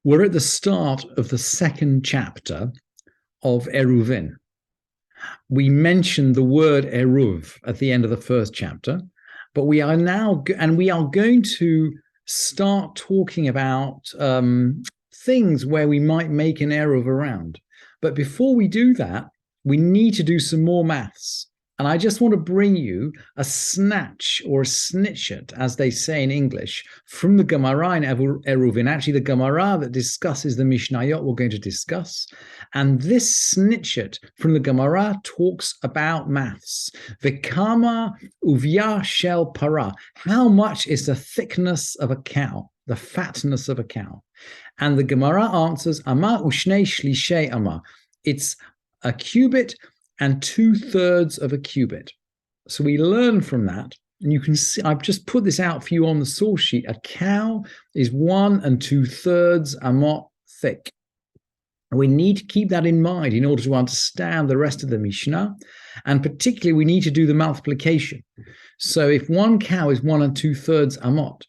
We're at the start of the second chapter of Eruvin. We mentioned the word Eruv at the end of the first chapter, but we are going to start talking about things where we might make an Eruv around. But before we do that, we need to do some more maths. And I just want to bring you a snatch or a snitchet, as they say in English, from the Gemara in Eruvin, actually the Gemara that discusses the Mishnayot we're going to discuss. And this snitchet from the Gemara talks about maths. V'kama uvya shel para. How much is the thickness of a cow, the fatness of a cow? And the Gemara answers, Ama ushne shlishe ama. It's a cubit and 2/3 of a cubit. So we learn from that, and you can see, I've just put this out for you on the source sheet. A cow is 1 2/3 amot thick. We need to keep that in mind in order to understand the rest of the Mishnah, and particularly we need to do the multiplication. So if one cow is 1 2/3 amot,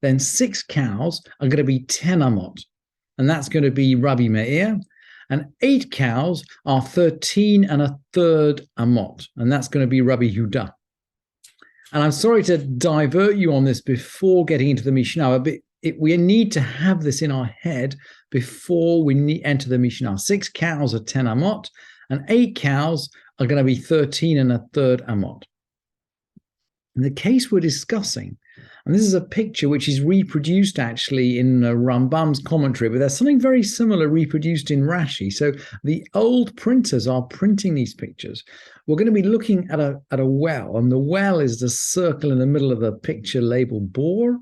then 6 cows are going to be 10 amot, and that's going to be Rabbi Meir. And 8 cows are 13 1/3 amot, and that's going to be Rabbi Yehuda. And I'm sorry to divert you on this before getting into the Mishnah, but we need to have this in our head before we enter the Mishnah. 6 cows are 10 amot, and 8 cows are going to be 13 1/3 amot. In the case we're discussing, and this is a picture which is reproduced actually in Rambam's commentary, but there's something very similar reproduced in Rashi. So the old printers are printing these pictures. We're going to be looking at a well, and the well is the circle in the middle of the picture labeled bore.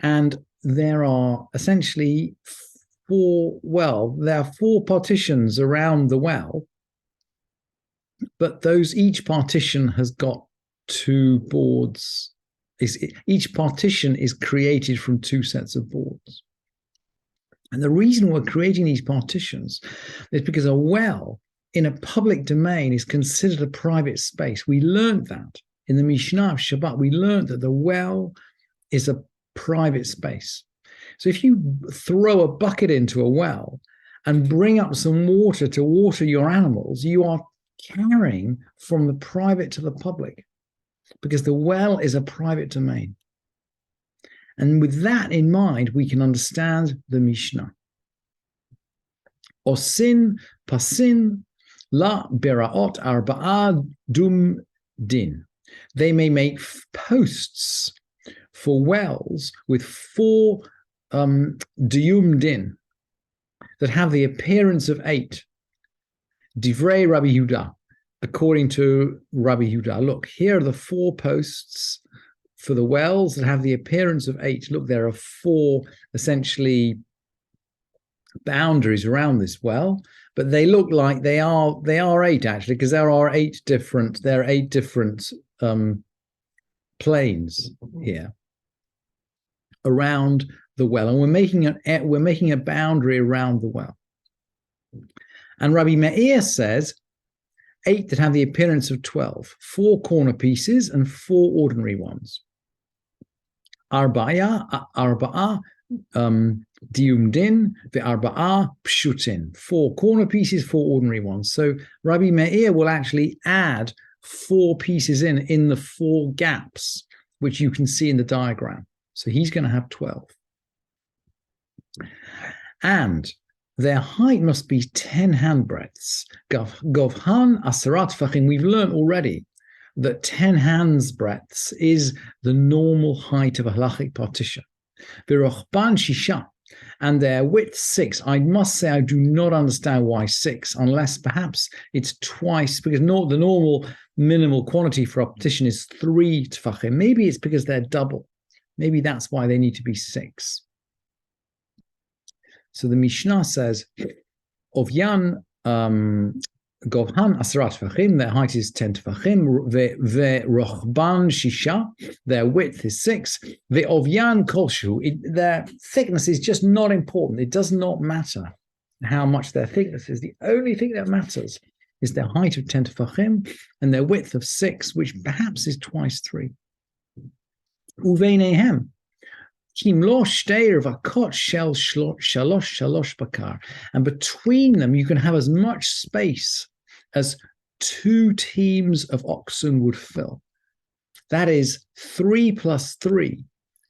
And there are essentially 4 partitions around the well, but each partition has got 2 boards. Each partition is created from 2 sets of boards. And the reason we're creating these partitions is because a well in a public domain is considered a private space. We learned that in the Mishnah of Shabbat. We learned that the well is a private space. So if you throw a bucket into a well and bring up some water to water your animals, you are carrying from the private to the public, because the well is a private domain. And with that in mind, we can understand the Mishnah. Osin pasin la beraot arba'a dum din. They may make posts for wells with 4 diyum din that have the appearance of 8. Divrei Rabbi Yehuda. According to Rabbi Yehuda, look, here are the 4 posts for the wells that have the appearance of 8. Look, there are 4 essentially boundaries around this well, but they look like they are 8 actually, because there are 8 different planes here around the well, and we're making a boundary around the well. And Rabbi Meir says 8 that have the appearance of 12, 4 corner pieces and 4 ordinary ones. Arba'a dium din ve'arba'a pshutin. 4 corner pieces, 4 ordinary ones. So Rabbi Meir will actually add 4 pieces in the 4 gaps, which you can see in the diagram. So he's going to have 12. And their height must be 10 handbreadths. Govhan asarat tefachim. We've learned already that 10 hands breadths is the normal height of a halachic partition. V'rochban shisha, and their width 6. I must say I do not understand why 6, unless perhaps it's twice, because the normal minimal quantity for a partition is 3 tefachim. Maybe it's because they're double. Maybe that's why they need to be 6. So the Mishnah says, Ovyan govhan asrat tefachim, their height is 10 tefachim, ve'rochban shisha, their width is 6, ve'ovyan kolshu, their thickness is just not important. It does not matter how much their thickness is. The only thing that matters is their height of 10 tefachim and their width of 6, which perhaps is twice 3. Uveinehem And between them, you can have as much space as 2 teams of oxen would fill. That is 3 plus 3,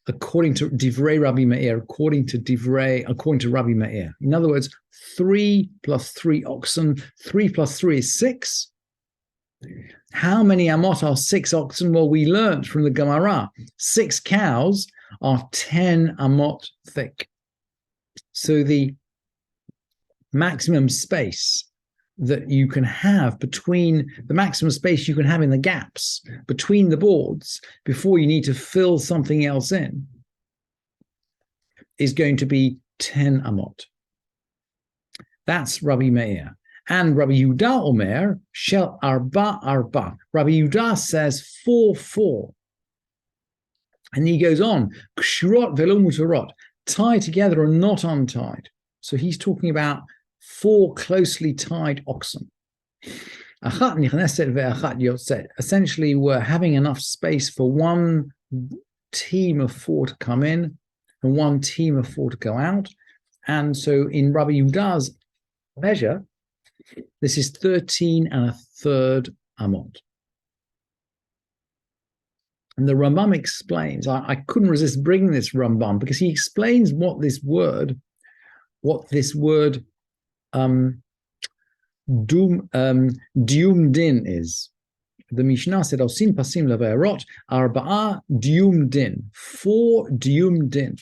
according to Divrei Rabbi Meir, according to Rabbi Meir. In other words, 3 plus 3 oxen, 3 plus 3 is 6. How many amot are 6 oxen? Well, we learned from the Gemara, 6 cows are 10 amot thick. So the maximum space that you can have between the maximum space you can have in the gaps between the boards before you need to fill something else in is going to be 10 amot. That's Rabbi Meir. And Rabbi Yehuda Omer, shel arba arba. Rabbi Yehuda says 4, 4. And he goes on, kshurot velo mutarot, tied together and not untied. So he's talking about 4 closely tied oxen. Essentially, we're having enough space for 1 team of 4 to come in and 1 team of 4 to go out. And so in Rabbi Yehuda's measure, this is 13 1/3 amot. And the Rambam explains, I couldn't resist bringing this Rambam because he explains what this word dium din is. The Mishnah said, Osin pasim leve'erot, arba'a dium din, 4 dium din.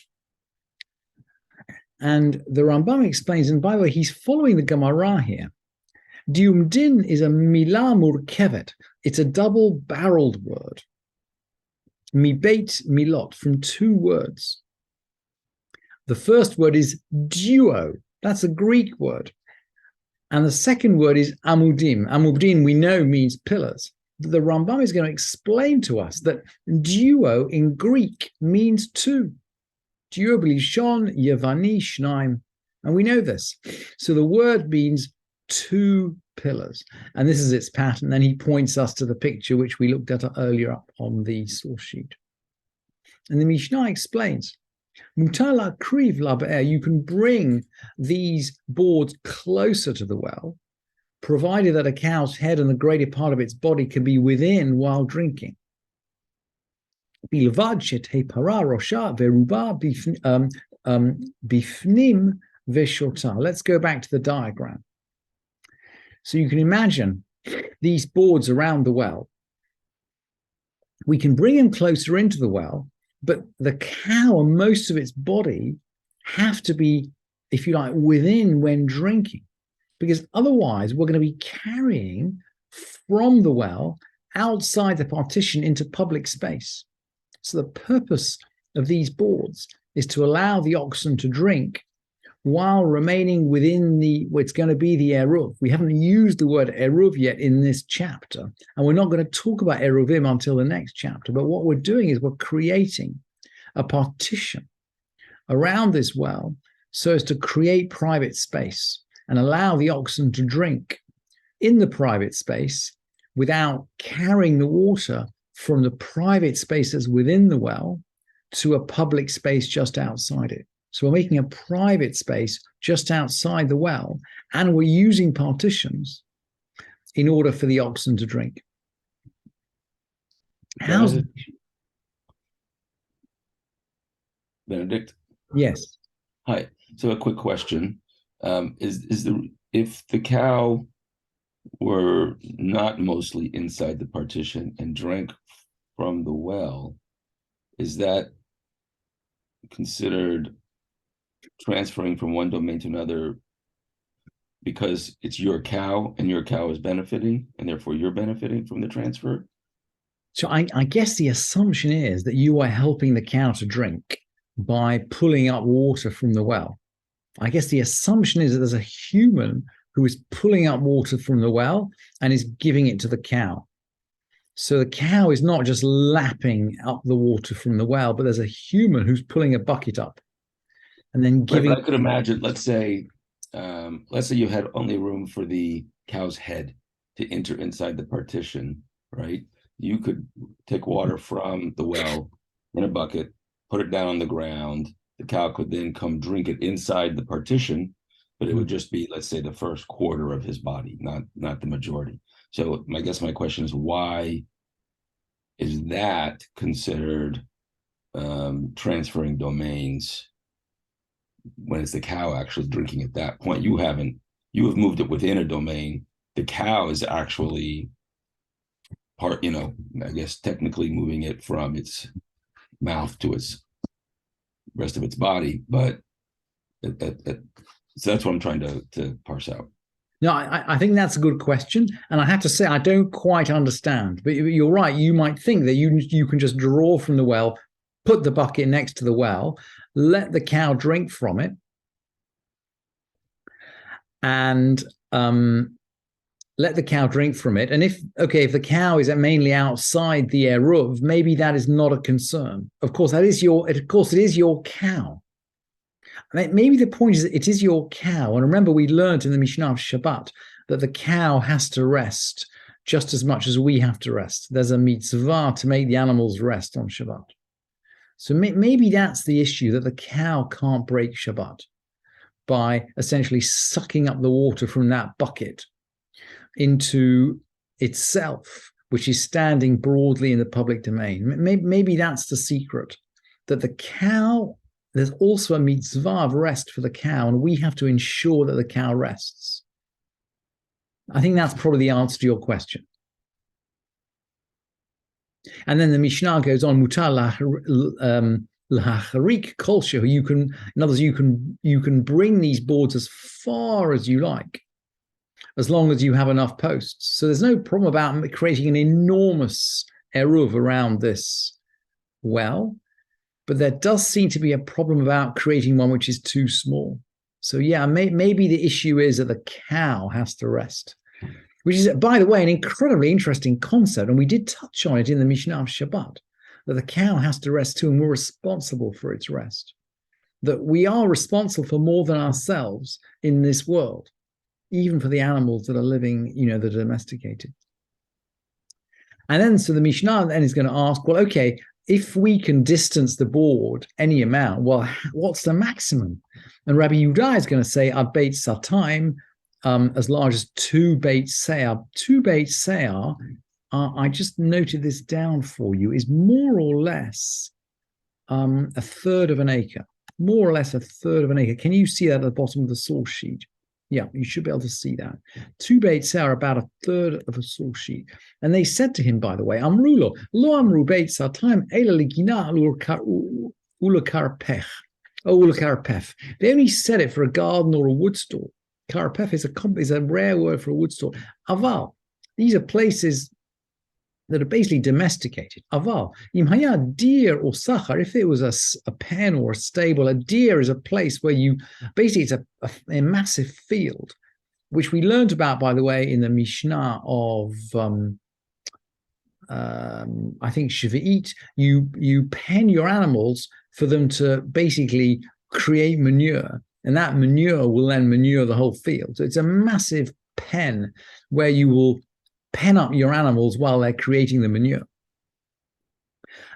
And the Rambam explains, and by the way, he's following the Gemara here. Dium din is a milah murkevet. It's a double-barreled word. Mibeit milot, from 2 words. The first word is duo. That's a Greek word. And the second word is amudim. Amudim, we know, means pillars. The Rambam is going to explain to us that duo in Greek means 2. Duo b'lishon yevani shnaim. And we know this. So the word means 2 pillars. And this is its pattern. Then he points us to the picture which we looked at earlier up on the source sheet. And the Mishnah explains, Mutala kriv lab'er, you can bring these boards closer to the well, provided that a cow's head and the greater part of its body can be within while drinking. Bilvad shetei para rosha veruba bifnim veshota. Let's go back to the diagram. So you can imagine these boards around the well. We can bring them closer into the well, but the cow and most of its body have to be, if you like, within when drinking, because otherwise we're going to be carrying from the well outside the partition into public space. So the purpose of these boards is to allow the oxen to drink while remaining within what's going to be the Eruv. We haven't used the word Eruv yet in this chapter, and we're not going to talk about Eruvim until the next chapter. But what we're doing is we're creating a partition around this well so as to create private space and allow the oxen to drink in the private space without carrying the water from the private spaces within the well to a public space just outside it. So we're making a private space just outside the well, and we're using partitions in order for the oxen to drink. How's it? Benedict? Yes. Hi. So a quick question. If the cow were not mostly inside the partition and drank from the well, is that considered transferring from one domain to another because it's your cow and your cow is benefiting and therefore you're benefiting from the transfer? So I guess the assumption is that you are helping the cow to drink by pulling up water from the well. I guess the assumption is that there's a human who is pulling up water from the well and is giving it to the cow. So the cow is not just lapping up the water from the well, but there's a human who's pulling a bucket up and then giving. Right, I could imagine, let's say you had only room for the cow's head to enter inside the partition, right? You could take water from the well in a bucket put it down on the ground. The cow could then come drink it inside the partition, but it would just be, let's say, the first quarter of his body, not the majority. So I guess my question is, why is that considered transferring domains when it's the cow actually drinking at that point? You have moved it within a domain. The cow is actually part, I guess technically moving it from its mouth to its rest of its body, but so that's what I'm trying to parse out. No, I think that's a good question, and I have to say I don't quite understand. But you're right. You might think that you can just draw from the well, put the bucket next to the well, let the cow drink from it, and let the cow drink from it. And if the cow is mainly outside the eruv, maybe that is not a concern. Of course, it is your cow. Maybe the point is that it is your cow. And remember, we learned in the Mishnah of Shabbat that the cow has to rest just as much as we have to rest. There's a mitzvah to make the animals rest on Shabbat. So maybe that's the issue, that the cow can't break Shabbat by essentially sucking up the water from that bucket into itself, which is standing broadly in the public domain. Maybe that's the secret, that the cow, there's also a mitzvah of rest for the cow, and we have to ensure that the cow rests. I think that's probably the answer to your question. And then the Mishnah goes on, mutar lahacharik kolsha. In other words, you can bring these boards as far as you like, as long as you have enough posts. So there's no problem about creating an enormous eruv around this well, but there does seem to be a problem about creating one which is too small. So yeah, maybe the issue is that the cow has to rest, which is, by the way, an incredibly interesting concept. And we did touch on it in the Mishnah of Shabbat, that the cow has to rest too, and we're responsible for its rest. That we are responsible for more than ourselves in this world, even for the animals that are living, that are domesticated. And then, so the Mishnah then is going to ask, well, okay, if we can distance the board any amount, well, what's the maximum? And Rabbi Yehuda is going to say, ad beit satayim, as large as 2 beit seah. 2 beit seah, I just noted this down for you, is more or less a third of an acre. More or less a third of an acre. Can you see that at the bottom of the source sheet? Yeah, you should be able to see that. 2 beit seah are about a third of a source sheet. And they said to him, by the way, Amrulo, lo amru beit satayim ela ligina ulakarpech. Oh, ulakarpef. They only said it for a garden or a wood store. Karpef is a rare word for a wood store. Aval, these are places that are basically domesticated. Aval, imhaya deer or sachar, if it was a pen or a stable, a deer is a place where it's a massive field, which we learned about, by the way, in the Mishnah of, I think, Shvi'it. You pen your animals for them to basically create manure, and that manure will then manure the whole field. So it's a massive pen where you will pen up your animals while they're creating the manure.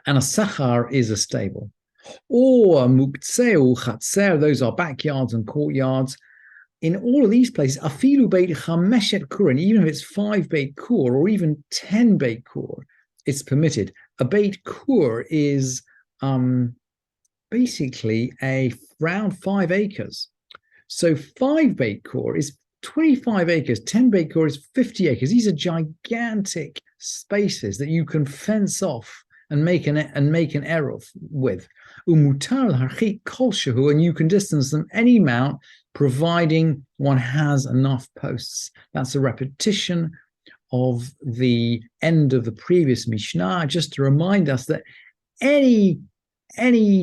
And a sachar is a stable. Or a muktzeu, chatzer, those are backyards and courtyards. In all of these places, afilu beit chameshet kurin, even if it's 5 beit kur or even 10 beit kur, it's permitted. A beit kur is basically around 5 acres. So 5 beit kur is 25 acres, 10 beit kur is 50 acres. These are gigantic spaces that you can fence off and make an eruv with. Umutar harchik kol shehu, and you can distance them any amount, providing one has enough posts. That's a repetition of the end of the previous Mishnah, just to remind us that any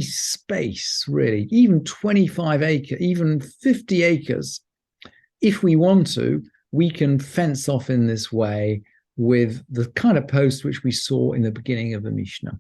space, really, even 25 acres, even 50 acres, if we want to, we can fence off in this way with the kind of post which we saw in the beginning of the Mishnah.